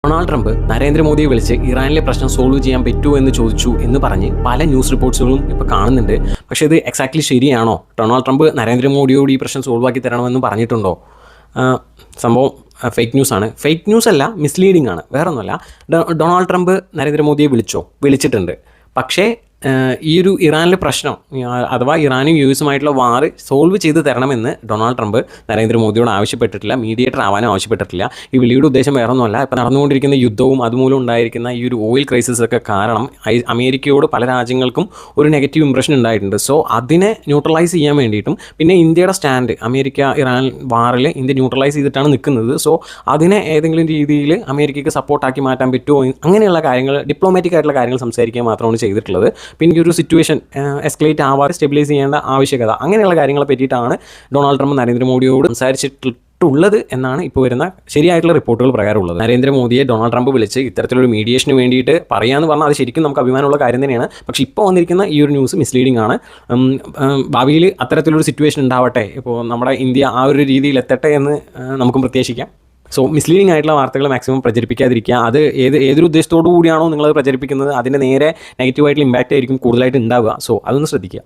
Donald Trump നരേന്ദ്രമോദിയെ വിളിച്ച് ഇറാനിലെ പ്രശ്നം സോൾവ് ചെയ്യാൻ പറ്റുമോ എന്ന് ചോദിച്ചു എന്ന് പറഞ്ഞ് പല ന്യൂസ് റിപ്പോർട്ട്സുകളും ഇപ്പോൾ കാണുന്നുണ്ട്. പക്ഷേ ഇത് എക്സാക്ട്ലി ശരിയാണോ? ഡൊണാൾഡ് ട്രംപ് നരേന്ദ്രമോദിയോട് ഈ പ്രശ്നം സോൾവ് ആക്കി തരണമെന്ന് പറഞ്ഞിട്ടുണ്ടോ? സംഭവം ഫേക്ക് ന്യൂസാണ്. ഫേക്ക് ന്യൂസ് അല്ല, മിസ്ലീഡിംഗ് ആണ്, വേറെ ഒന്നുമല്ല. ഡൊണാൾഡ് ട്രംപ് നരേന്ദ്രമോദിയെ വിളിച്ചിട്ടുണ്ട്. പക്ഷേ ഈ ഒരു ഇറാനിലെ പ്രശ്നം അഥവാ ഇറാനും യു എസുമായിട്ടുള്ള വാർ സോൾവ് ചെയ്ത് തരണമെന്ന് ഡൊണാൾഡ് ട്രംപ് നരേന്ദ്രമോദിയോട് ആവശ്യപ്പെട്ടിട്ടില്ല, മീഡിയേറ്റർ ആവാനും ആവശ്യപ്പെട്ടിട്ടില്ല. ഈ വിളിയുടെ ഉദ്ദേശം വേറെ ഒന്നുമല്ല, ഇപ്പോൾ നടന്നുകൊണ്ടിരിക്കുന്ന യുദ്ധവും അതുമൂലം ഉണ്ടായിരിക്കുന്ന ഈ ഒരു ഓയിൽ ക്രൈസിസ് ഒക്കെ കാരണം അമേരിക്കയോട് പല രാജ്യങ്ങൾക്കും ഒരു നെഗറ്റീവ് ഇംപ്രഷൻ ഉണ്ടായിട്ടുണ്ട്. സോ അതിനെ ന്യൂട്രലൈസ് ചെയ്യാൻ വേണ്ടിയിട്ടും പിന്നെ ഇന്ത്യയുടെ സ്റ്റാൻഡ്, അമേരിക്ക ഇറാൻ വാറിൽ ഇന്ത്യ ന്യൂട്രലൈസ് ചെയ്തിട്ടാണ് നിൽക്കുന്നത്. സോ അതിനെ ഏതെങ്കിലും രീതിയിൽ അമേരിക്കയ്ക്ക് സപ്പോർട്ടാക്കി മാറ്റാൻ പറ്റുമോ, അങ്ങനെയുള്ള കാര്യങ്ങൾ, ഡിപ്ലോമാറ്റിക് ആയിട്ടുള്ള കാര്യങ്ങൾ സംസാരിക്കുക മാത്രമാണ് ചെയ്തിട്ടുള്ളത്. പിന്നെ ഈ ഒരു സിറ്റുവേഷൻ എസ്കലേറ്റ് ആവാതെ സ്റ്റെബിലൈസ് ചെയ്യേണ്ട ആവശ്യകത, അങ്ങനെയുള്ള കാര്യങ്ങളെ പറ്റിയിട്ടാണ് ഡൊണാൾഡ് ട്രംപ് നരേന്ദ്രമോദിയോട് സംസാരിച്ചിട്ടുള്ളത് എന്നാണ് ഇപ്പോൾ വരുന്ന ശരിയായിട്ടുള്ള റിപ്പോർട്ടുകൾ പ്രകാരമുള്ളത്. നരേന്ദ്രമോദിയെ ഡൊണാൾഡ് ട്രംപ് വിളിച്ച് ഇത്തരത്തിലൊരു മീഡിയേഷന് വേണ്ടിയിട്ട് പറയാമെന്ന് പറഞ്ഞാൽ അത് ശരിക്കും നമുക്ക് അഭിമാനമുള്ള കാര്യം തന്നെയാണ്. പക്ഷേ ഇപ്പോൾ വന്നിരിക്കുന്ന ഈ ഒരു ന്യൂസ് മിസ്ലീഡിംഗ് ആണ്. ഭാവിയിൽ അത്തരത്തിലൊരു സിറ്റുവേഷൻ ഉണ്ടാവട്ടെ, ഇപ്പോൾ നമ്മുടെ ഇന്ത്യ ആ ഒരു രീതിയിൽ എത്തട്ടെ എന്ന് നമുക്കും പ്രത്യാശിക്കാം. സോ മിസ്ലീഡിംഗ് ആയിട്ടുള്ള വാർത്തകൾ മാക്സിമം പ്രചരിപ്പിക്കാതിരിക്കുക. അത് ഏതൊരു ഉദ്ദേശത്തോടു കൂടിയാണോ നിങ്ങളത് പ്രചരിപ്പിക്കുന്നത്, അതിൻ്റെ നേരെ നെഗറ്റീവായിട്ടുള്ള ഇമ്പാക്റ്റ് ആയിരിക്കും കൂടുതലായിട്ട് ഉണ്ടാവുക. സോ അതൊന്ന് ശ്രദ്ധിക്കുക.